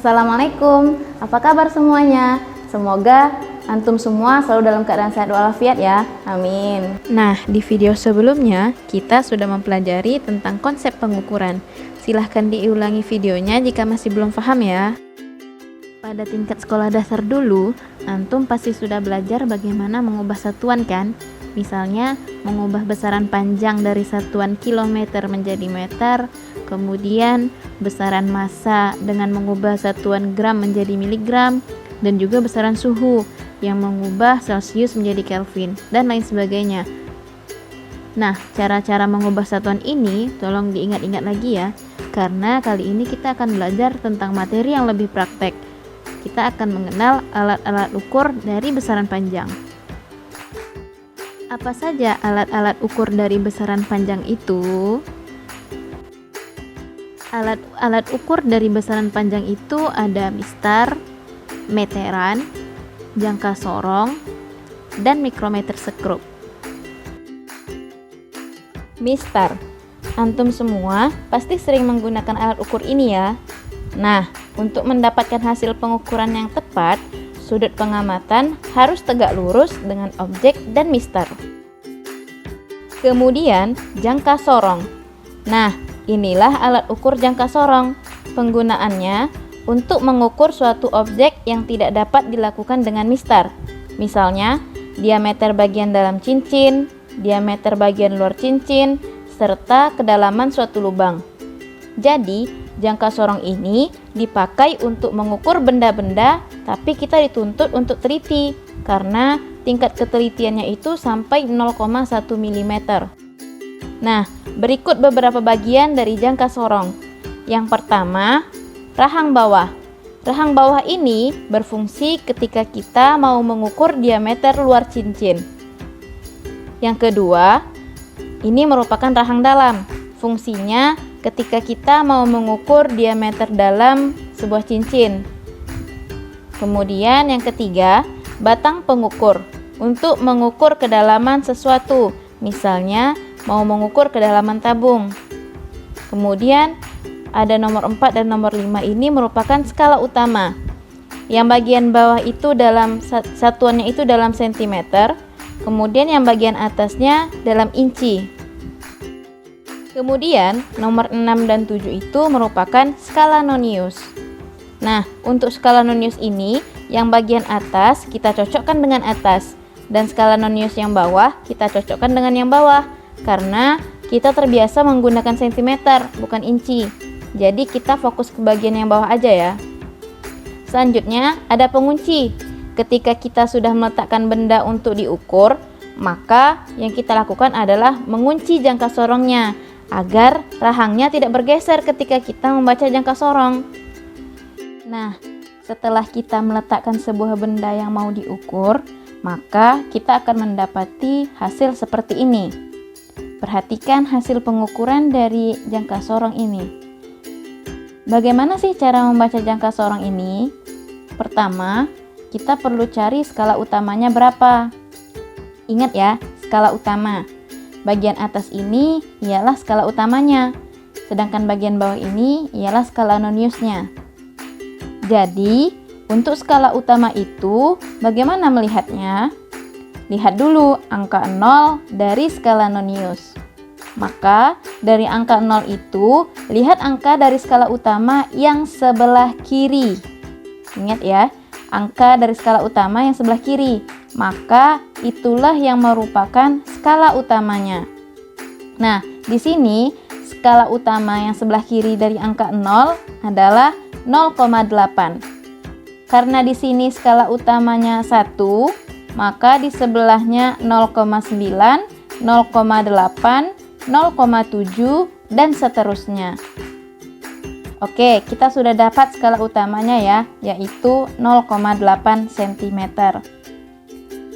Assalamualaikum, apa kabar semuanya? Semoga antum semua selalu dalam keadaan sehat walafiat ya, amin. Nah, di video sebelumnya kita sudah mempelajari tentang konsep pengukuran. Silahkan diulangi videonya jika masih belum paham ya. Pada tingkat sekolah dasar dulu, antum pasti sudah belajar bagaimana mengubah satuan kan? Misalnya, mengubah besaran panjang dari satuan kilometer menjadi meter, kemudian besaran massa dengan mengubah satuan gram menjadi miligram, dan juga besaran suhu yang mengubah Celsius menjadi Kelvin, dan lain sebagainya. Nah, cara-cara mengubah satuan ini tolong diingat-ingat lagi ya, karena kali ini kita akan belajar tentang materi yang lebih praktek. Kita akan mengenal alat-alat ukur dari besaran panjang. Apa saja alat-alat ukur dari besaran panjang itu? Alat-alat ukur dari besaran panjang itu ada mistar, meteran, jangka sorong, dan mikrometer sekrup. Mistar. Antum semua pasti sering menggunakan alat ukur ini ya. Nah, untuk mendapatkan hasil pengukuran yang tepat, sudut pengamatan harus tegak lurus dengan objek dan mistar. Kemudian, jangka sorong. Nah, inilah alat ukur jangka sorong. Penggunaannya untuk mengukur suatu objek yang tidak dapat dilakukan dengan mistar. Misalnya, diameter bagian dalam cincin, diameter bagian luar cincin, serta kedalaman suatu lubang. Jadi, jangka sorong ini dipakai untuk mengukur benda-benda, tapi kita dituntut untuk teliti karena tingkat ketelitiannya itu sampai 0,1 mm. Nah, berikut beberapa bagian dari jangka sorong. Yang pertama, rahang bawah. Rahang bawah ini berfungsi ketika kita mau mengukur diameter luar cincin. Yang kedua, ini merupakan rahang dalam. Fungsinya ketika kita mau mengukur diameter dalam sebuah cincin. Kemudian yang ketiga, batang pengukur. Untuk mengukur kedalaman sesuatu, misalnya mau mengukur kedalaman tabung. Kemudian ada nomor 4 dan nomor 5 ini merupakan skala utama. Yang bagian bawah itu dalam satuannya itu dalam sentimeter, kemudian yang bagian atasnya dalam inci. Kemudian nomor 6 dan 7 itu merupakan skala nonius. Nah, untuk skala nonius ini yang bagian atas kita cocokkan dengan atas, dan skala nonius yang bawah kita cocokkan dengan yang bawah, karena kita terbiasa menggunakan sentimeter bukan inci. Jadi kita fokus ke bagian yang bawah aja ya. Selanjutnya ada pengunci. Ketika kita sudah meletakkan benda untuk diukur, maka yang kita lakukan adalah mengunci jangka sorongnya agar rahangnya tidak bergeser ketika kita membaca jangka sorong. Nah, setelah kita meletakkan sebuah benda yang mau diukur, maka kita akan mendapati hasil seperti ini. Perhatikan hasil pengukuran dari jangka sorong ini. Bagaimana sih cara membaca jangka sorong ini? Pertama, kita perlu cari skala utamanya berapa. Ingat ya, skala utama. Bagian atas ini ialah skala utamanya, sedangkan bagian bawah ini ialah skala noniusnya. Jadi, untuk skala utama itu, bagaimana melihatnya? Lihat dulu angka 0 dari skala nonius. Maka, dari angka 0 itu, lihat angka dari skala utama yang sebelah kiri. Ingat ya, angka dari skala utama yang sebelah kiri. Maka, itulah yang merupakan skala utamanya. Nah, di sini, skala utama yang sebelah kiri dari angka 0 adalah 0,8. Karena di sini skala utamanya 1, maka di sebelahnya 0,9, 0,8, 0,7 dan seterusnya. Oke, kita sudah dapat skala utamanya ya, yaitu 0,8 cm.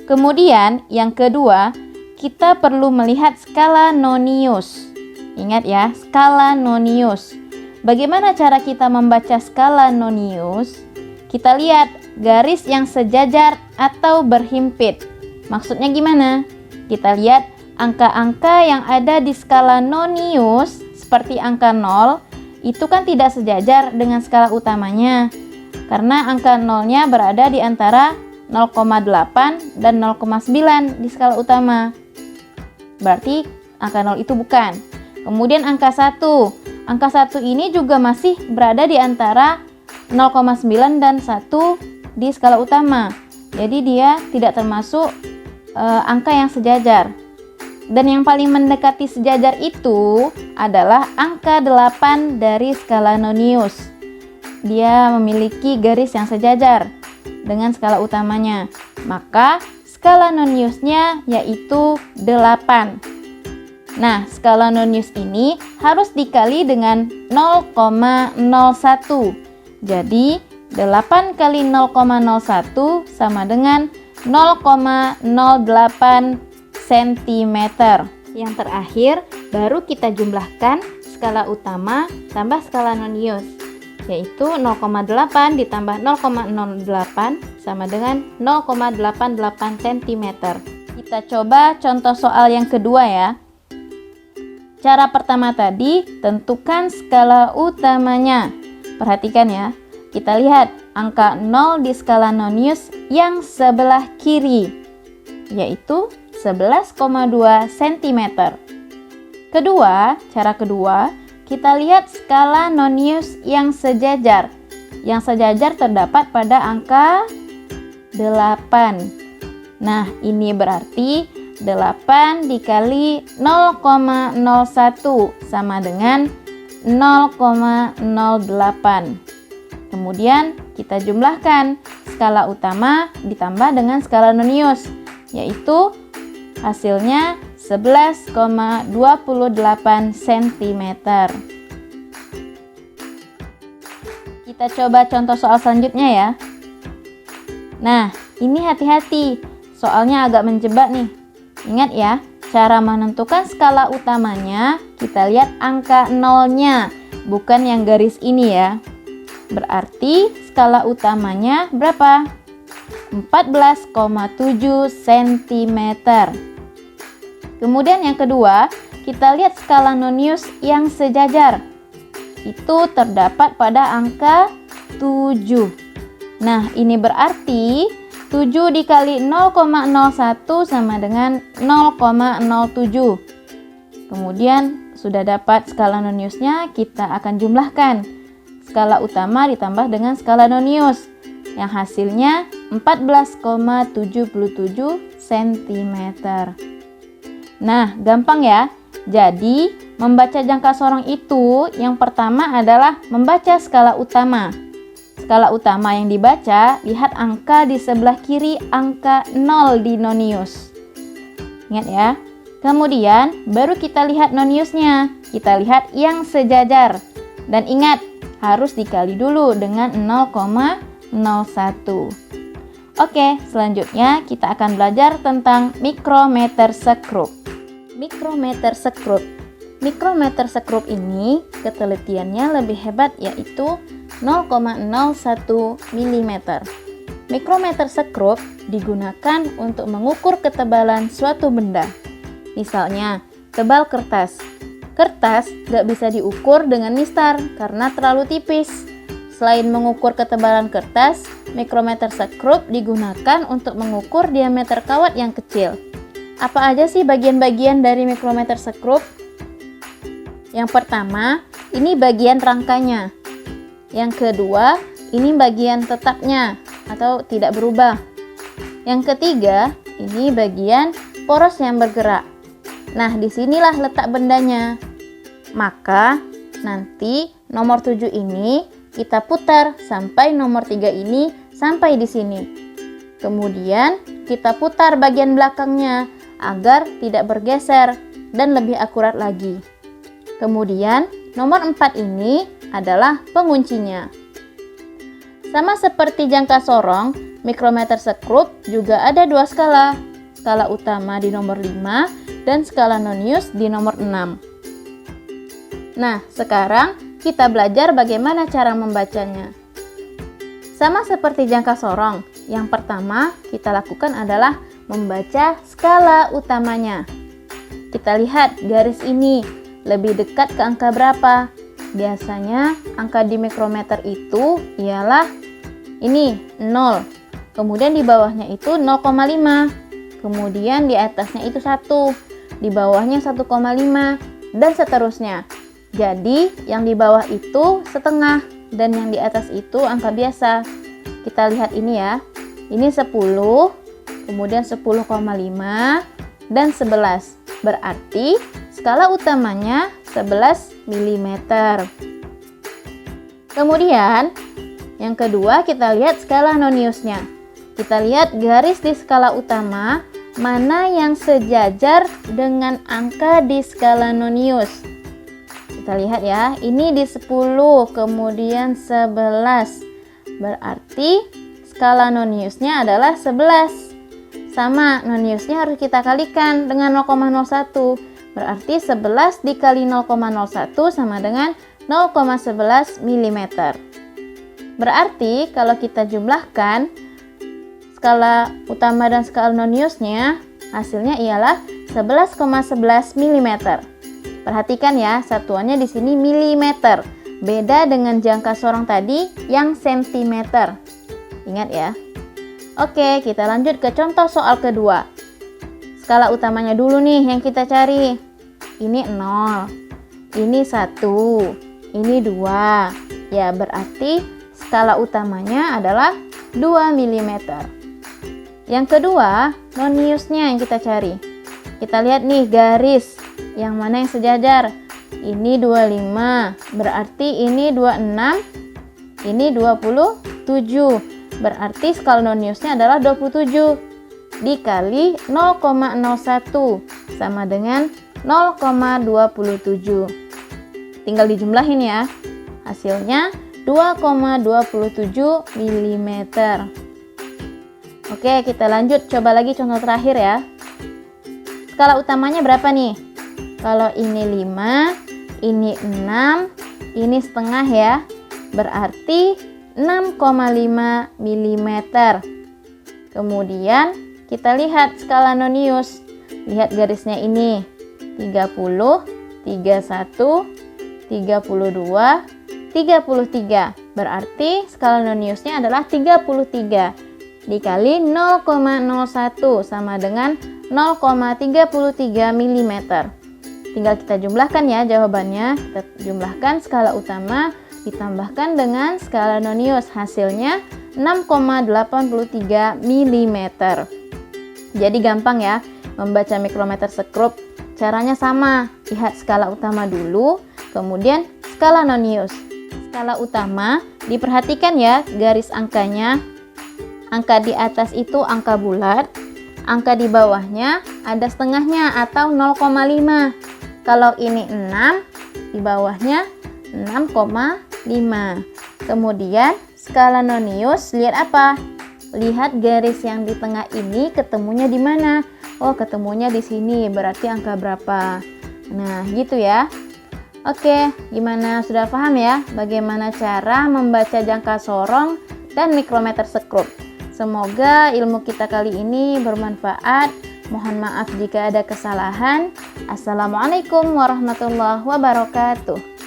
Kemudian yang kedua, kita perlu melihat skala nonius. Ingat ya, skala nonius. Bagaimana cara kita membaca skala nonius? Kita lihat garis yang sejajar atau berhimpit. Maksudnya gimana? Kita lihat angka-angka yang ada di skala nonius seperti angka 0 itu kan tidak sejajar dengan skala utamanya. karena angka nolnya berada di antara 0,8 dan 0,9 di skala utama. Berarti angka 0 itu bukan. Kemudian angka 1. Angka 1 ini juga masih berada di antara 0,9 dan 1 di skala utama. Jadi dia tidak termasuk angka yang sejajar. Dan yang paling mendekati sejajar itu adalah angka 8 dari skala nonius. Dia memiliki garis yang sejajar dengan skala utamanya. Maka skala noniusnya yaitu 8. Nah, skala nonius ini harus dikali dengan 0,01. Jadi 8 kali 0,01 sama dengan 0,08 cm. Yang terakhir baru kita jumlahkan skala utama tambah skala nonius, yaitu 0,8 ditambah 0,08 sama dengan 0,88 cm. Kita coba contoh soal yang kedua ya. Cara pertama tadi, tentukan skala utamanya. Perhatikan ya, kita lihat angka 0 di skala nonius yang sebelah kiri, yaitu 11,2 cm. Cara kedua, kita lihat skala nonius yang sejajar. Yang sejajar terdapat pada angka 8. Nah, ini berarti 8 dikali 0,01 sama dengan 0,08. Kemudian kita jumlahkan skala utama ditambah dengan skala nonius, yaitu hasilnya 11,28 cm. Kita coba contoh soal selanjutnya ya. Nah, ini hati-hati, soalnya agak menjebak nih. Ingat ya, cara menentukan skala utamanya, kita lihat angka nolnya, bukan yang garis ini ya. Berarti skala utamanya berapa? 14,7 cm. Kemudian yang kedua, kita lihat skala nonius yang sejajar. Itu terdapat pada angka 7. Nah, ini berarti 7 dikali 0,01 sama dengan 0,07. Kemudian sudah dapat skala noniusnya, kita akan jumlahkan. Skala utama ditambah dengan skala nonius, yang hasilnya 14,77 cm. Nah, gampang ya. Jadi, membaca jangka sorong itu yang pertama adalah membaca skala utama. Skala utama yang dibaca, lihat angka di sebelah kiri, angka 0 di nonius. Ingat ya. Kemudian, baru kita lihat noniusnya. Kita lihat yang sejajar. Dan ingat, harus dikali dulu dengan 0,01. Oke, selanjutnya kita akan belajar tentang mikrometer sekrup. Mikrometer sekrup. Mikrometer sekrup ini ketelitiannya lebih hebat, yaitu 0,01 mm. Mikrometer sekrup digunakan untuk mengukur ketebalan suatu benda. Misalnya, tebal kertas. Kertas gak bisa diukur dengan mistar karena terlalu tipis. Selain mengukur ketebalan kertas, mikrometer sekrup digunakan untuk mengukur diameter kawat yang kecil. Apa aja sih bagian-bagian dari mikrometer sekrup? Yang pertama, ini bagian rangkanya. Yang kedua, ini bagian tetapnya atau tidak berubah. Yang ketiga, ini bagian poros yang bergerak. Nah, disinilah letak bendanya. Maka, nanti nomor 7 ini kita putar sampai nomor 3 ini sampai di sini. Kemudian, kita putar bagian belakangnya agar tidak bergeser dan lebih akurat lagi. Kemudian, nomor 4 ini adalah penguncinya. Sama seperti jangka sorong, mikrometer sekrup juga ada dua skala. Skala utama di nomor 5 dan skala nonius di nomor 6. Nah, sekarang kita belajar bagaimana cara membacanya. Sama seperti jangka sorong, yang pertama kita lakukan adalah membaca skala utamanya. Kita lihat garis ini lebih dekat ke angka berapa. Biasanya angka di mikrometer itu ialah ini 0. Kemudian di bawahnya itu 0,5. Kemudian di atasnya itu 1. Di bawahnya 1,5 dan seterusnya. Jadi yang di bawah itu setengah dan yang di atas itu angka biasa. Kita lihat ini ya. Ini 10, kemudian 10,5 dan 11. Berarti skala utamanya 11 mm. Kemudian yang kedua kita lihat skala noniusnya. Kita lihat garis di skala utama mana yang sejajar dengan angka di skala nonius. Kita lihat ya, ini di 10, kemudian 11. Berarti skala noniusnya adalah 11. Sama, noniusnya harus kita kalikan dengan 0,01. Berarti 11 dikali 0,01 sama dengan 0,11 mm. Berarti kalau kita jumlahkan skala utama dan skala noniusnya, hasilnya ialah 11,11 mm. Perhatikan ya, satuannya di sini milimeter. Beda dengan jangka sorong tadi yang sentimeter. Ingat ya. Oke, kita lanjut ke contoh soal kedua. Skala utamanya dulu nih yang kita cari. Ini 0, ini 1, ini 2. Ya, berarti skala utamanya adalah 2 mm. Yang kedua, noniusnya yang kita cari. Kita lihat nih garis, yang mana yang sejajar. Ini 25, berarti ini 26, ini 27. Berarti skala noniusnya adalah 27 dikali 0,01 sama dengan 0,27. Tinggal dijumlahin ya. Hasilnya 2,27 mm. Oke, kita lanjut. Coba lagi contoh terakhir ya. Skala utamanya berapa nih? Kalau ini 5, ini 6, ini setengah ya. Berarti 6,5 mm. Kemudian kita lihat skala nonius. Lihat garisnya ini. 30, 31, 32, 33. Berarti skala noniusnya adalah 33 dikali 0,01 sama dengan 0,33 mm. Tinggal kita jumlahkan ya jawabannya. Kita jumlahkan skala utama ditambahkan dengan skala nonius, hasilnya 6,83 mm. Jadi gampang ya membaca mikrometer sekrup. Caranya sama, lihat skala utama dulu, kemudian skala nonius. Skala utama, diperhatikan ya garis angkanya. Angka di atas itu angka bulat, angka di bawahnya ada setengahnya atau 0,5. Kalau ini 6, di bawahnya 6,5. Kemudian skala nonius, lihat apa? Lihat garis yang di tengah ini ketemunya di mana? Oh, ketemunya di sini. Berarti angka berapa? Nah, gitu ya. Oke, gimana? Sudah paham ya bagaimana cara membaca jangka sorong dan mikrometer sekrup? Semoga ilmu kita kali ini bermanfaat. Mohon maaf jika ada kesalahan. Assalamualaikum warahmatullahi wabarakatuh.